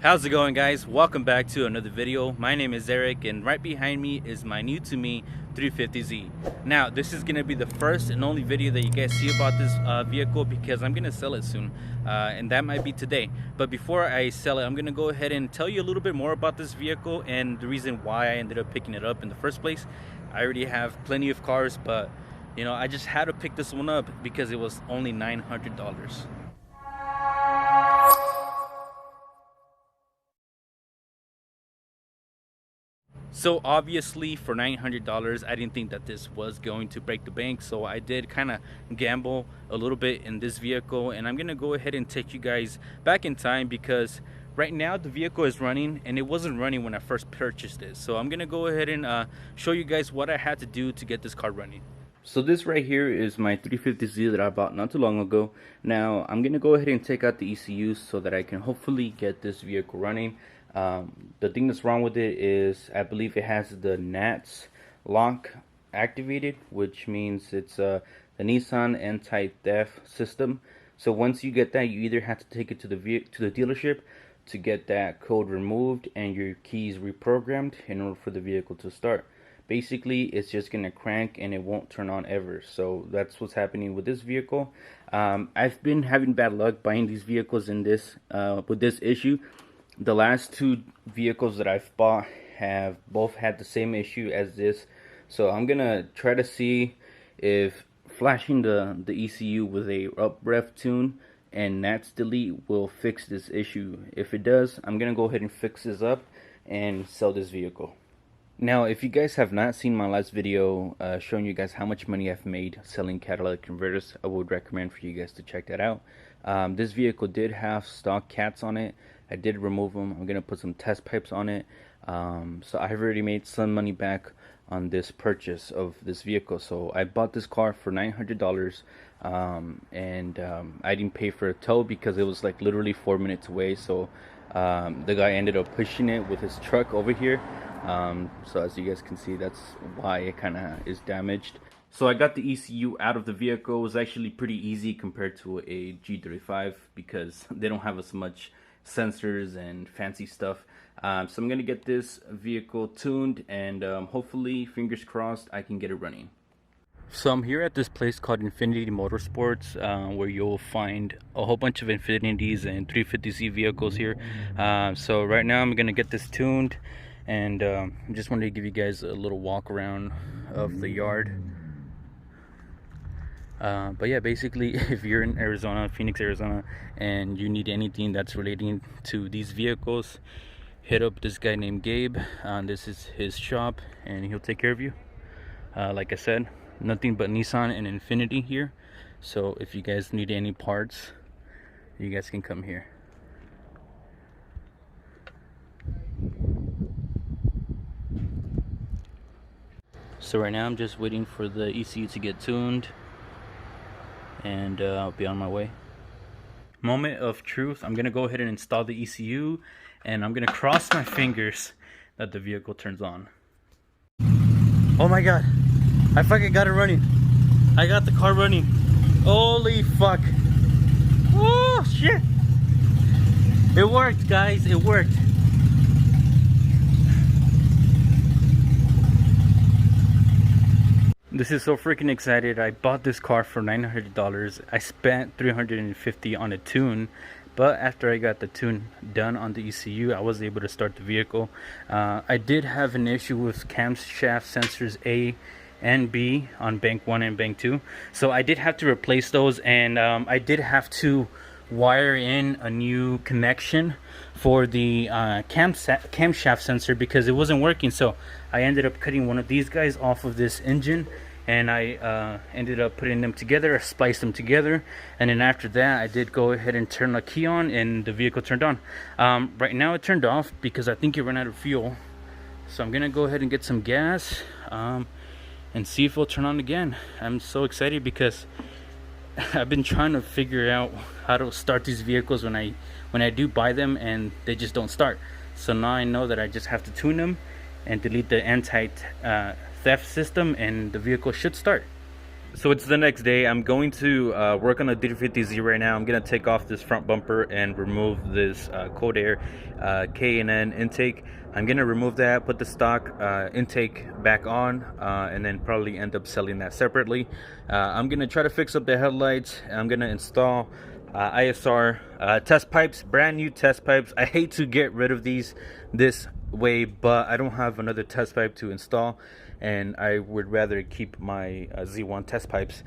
How's it going, guys? Welcome back to another video. My name is Eric, and right behind me is my new to me 350Z. Now this is going to be the first and only video that you guys see about this vehicle, because I'm going to sell it soon, and that might be today. But before I sell it, I'm going to go ahead and tell you a little bit more about this vehicle and the reason why I ended up picking it up in the first place. I already have plenty of cars, but you know, I just had to pick this one up because it was only $900. So obviously for $900, I didn't think that this was going to break the bank, so I did kind of gamble a little bit in this vehicle, and I'm gonna go ahead and take you guys back in time, because right now the vehicle is running and it wasn't running when I first purchased it. So I'm gonna go ahead and show you guys what I had to do to get this car running. So this right here is my 350Z that I bought not too long ago. Now I'm gonna go ahead and take out the ECUs so that I can hopefully get this vehicle running. The thing that's wrong with it is I believe it has the NATS lock activated, which means it's the Nissan anti-theft system. So once you get that, you either have to take it to the dealership to get that code removed and your keys reprogrammed in order for the vehicle to start. Basically, it's just gonna crank and it won't turn on ever. So that's what's happening with this vehicle. I've been having bad luck buying these vehicles in this with this issue. The last two vehicles that I've bought have both had the same issue as this. So I'm gonna try to see if flashing the ECU with a up ref tune and NATS delete will fix this issue. If it does, I'm gonna go ahead and fix this up and sell this vehicle. Now, if you guys have not seen my last video showing you guys how much money I've made selling catalytic converters, I would recommend for you guys to check that out. This vehicle did have stock cats on it. I did remove them. I'm going to put some test pipes on it. So I've already made some money back on this purchase of this vehicle. So I bought this car for $900, and I didn't pay for a tow because it was like literally 4 minutes away. So the guy ended up pushing it with his truck over here. So as you guys can see, that's why it kind of is damaged. So I got the ECU out of the vehicle. It was actually pretty easy compared to a G35 because they don't have as much sensors and fancy stuff. So I'm gonna get this vehicle tuned, and hopefully, fingers crossed, I can get it running. So I'm here at this place called Infinity Motorsports, where you'll find a whole bunch of Infinities and 350Z vehicles here. So right now I'm gonna get this tuned, and I just wanted to give you guys a little walk around of the yard. But yeah, basically, if you're in Arizona, Phoenix, Arizona, and you need anything that's relating to these vehicles, hit up this guy named Gabe. This is his shop, and he'll take care of you. Like I said, nothing but Nissan and Infinity here. So if you guys need any parts, you guys can come here. So right now I'm just waiting for the ECU to get tuned, and I'll be on my way. Moment of truth. I'm gonna go ahead and install the ECU, and I'm gonna cross my fingers that the vehicle turns on. Oh my god, I fucking got it running. I got the car running. Holy fuck. Oh shit, it worked, guys. It worked. This is so freaking excited. I bought this car for $900. I spent $350 on a tune, but after I got the tune done on the ECU, I was able to start the vehicle. I did have an issue with camshaft sensors A and B on bank 1 and bank 2, so I did have to replace those, and I did have to wire in a new connection for the camshaft sensor because it wasn't working. So I ended up cutting one of these guys off of this engine, and I ended up putting them together, spliced them together, and then after that I did go ahead and turn the key on, and the vehicle turned on. Right now it turned off because I think it ran out of fuel, so I'm gonna go ahead and get some gas and see if it'll turn on again. I'm so excited because I've been trying to figure out how to start these vehicles when I do buy them, and they just don't start. So now I know that I just have to tune them and delete the anti-theft system, and the vehicle should start. So it's the next day. I'm going to work on the D50Z right now. I'm gonna take off this front bumper and remove this cold air K&N intake. I'm gonna remove that, put the stock intake back on, and then probably end up selling that separately. I'm gonna try to fix up the headlights. I'm gonna install ISR test pipes, brand new test pipes. I hate to get rid of these this way, but I don't have another test pipe to install, and I would rather keep my Z1 test pipes,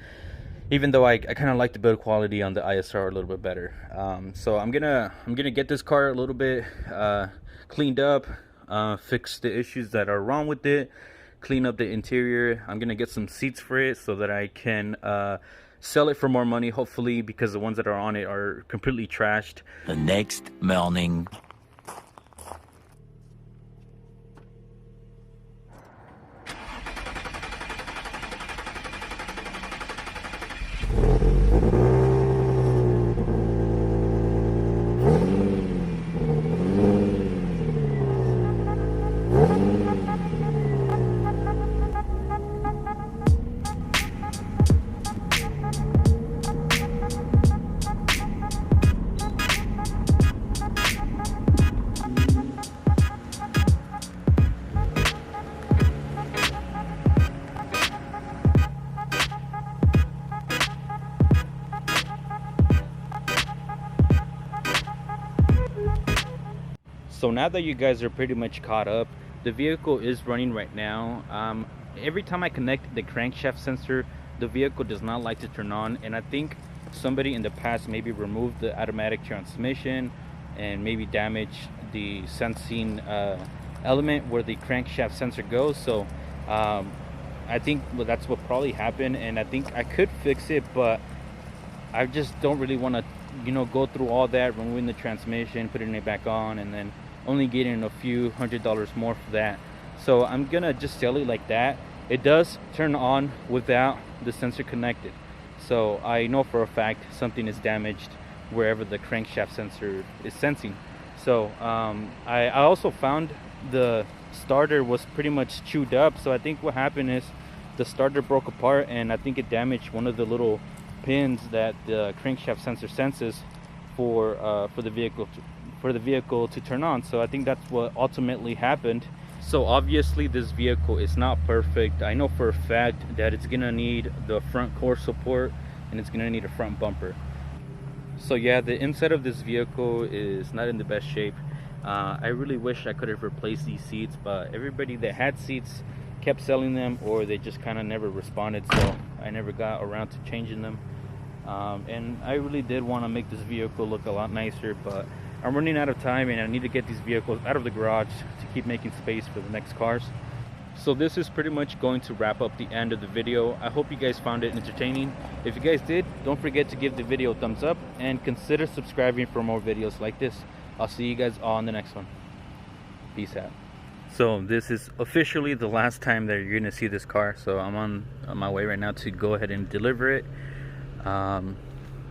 even though I kind of like the build quality on the ISR a little bit better. So I'm gonna get this car a little bit cleaned up, fix the issues that are wrong with it, clean up the interior. I'm gonna get some seats for it so that I can sell it for more money, hopefully, because the ones that are on it are completely trashed. The next morning. So now that you guys are pretty much caught up, the vehicle is running right now. Every time I connect the crankshaft sensor, the vehicle does not like to turn on, and I think somebody in the past maybe removed the automatic transmission and maybe damaged the sensing element where the crankshaft sensor goes. So I think that's what probably happened, and I think I could fix it, but I just don't really want to, you know, go through all that, removing the transmission, putting it back on, and then only getting a few $100s more for that. So I'm gonna just sell it like that. It does turn on without the sensor connected, so I know for a fact something is damaged wherever the crankshaft sensor is sensing. So I also found the starter was pretty much chewed up, so I think what happened is the starter broke apart, and I think it damaged one of the little pins that the crankshaft sensor senses for the vehicle to turn on. So I think that's what ultimately happened. So obviously this vehicle is not perfect. I know for a fact that it's gonna need the front core support, and it's gonna need a front bumper. So yeah, the inside of this vehicle is not in the best shape. I really wish I could have replaced these seats, but everybody that had seats kept selling them, or they just kind of never responded, so I never got around to changing them. And I really did want to make this vehicle look a lot nicer, but I'm running out of time, and I need to get these vehicles out of the garage to keep making space for the next cars. So this is pretty much going to wrap up the end of the video. I hope you guys found it entertaining. If you guys did, don't forget to give the video a thumbs up and consider subscribing for more videos like this. I'll see you guys all on the next one. Peace out. So this is officially the last time that you're gonna see this car. So I'm on my way right now to go ahead and deliver it. And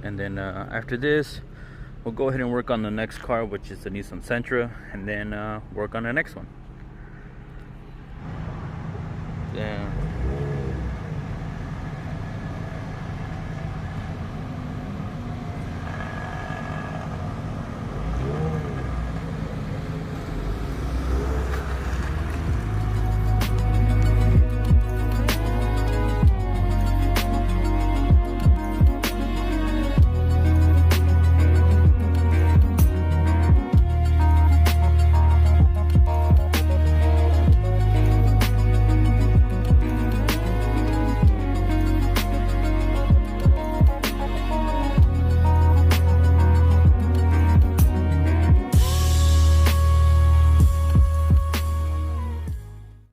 then after this, we'll go ahead and work on the next car, which is the Nissan Sentra, and then work on the next one. Yeah.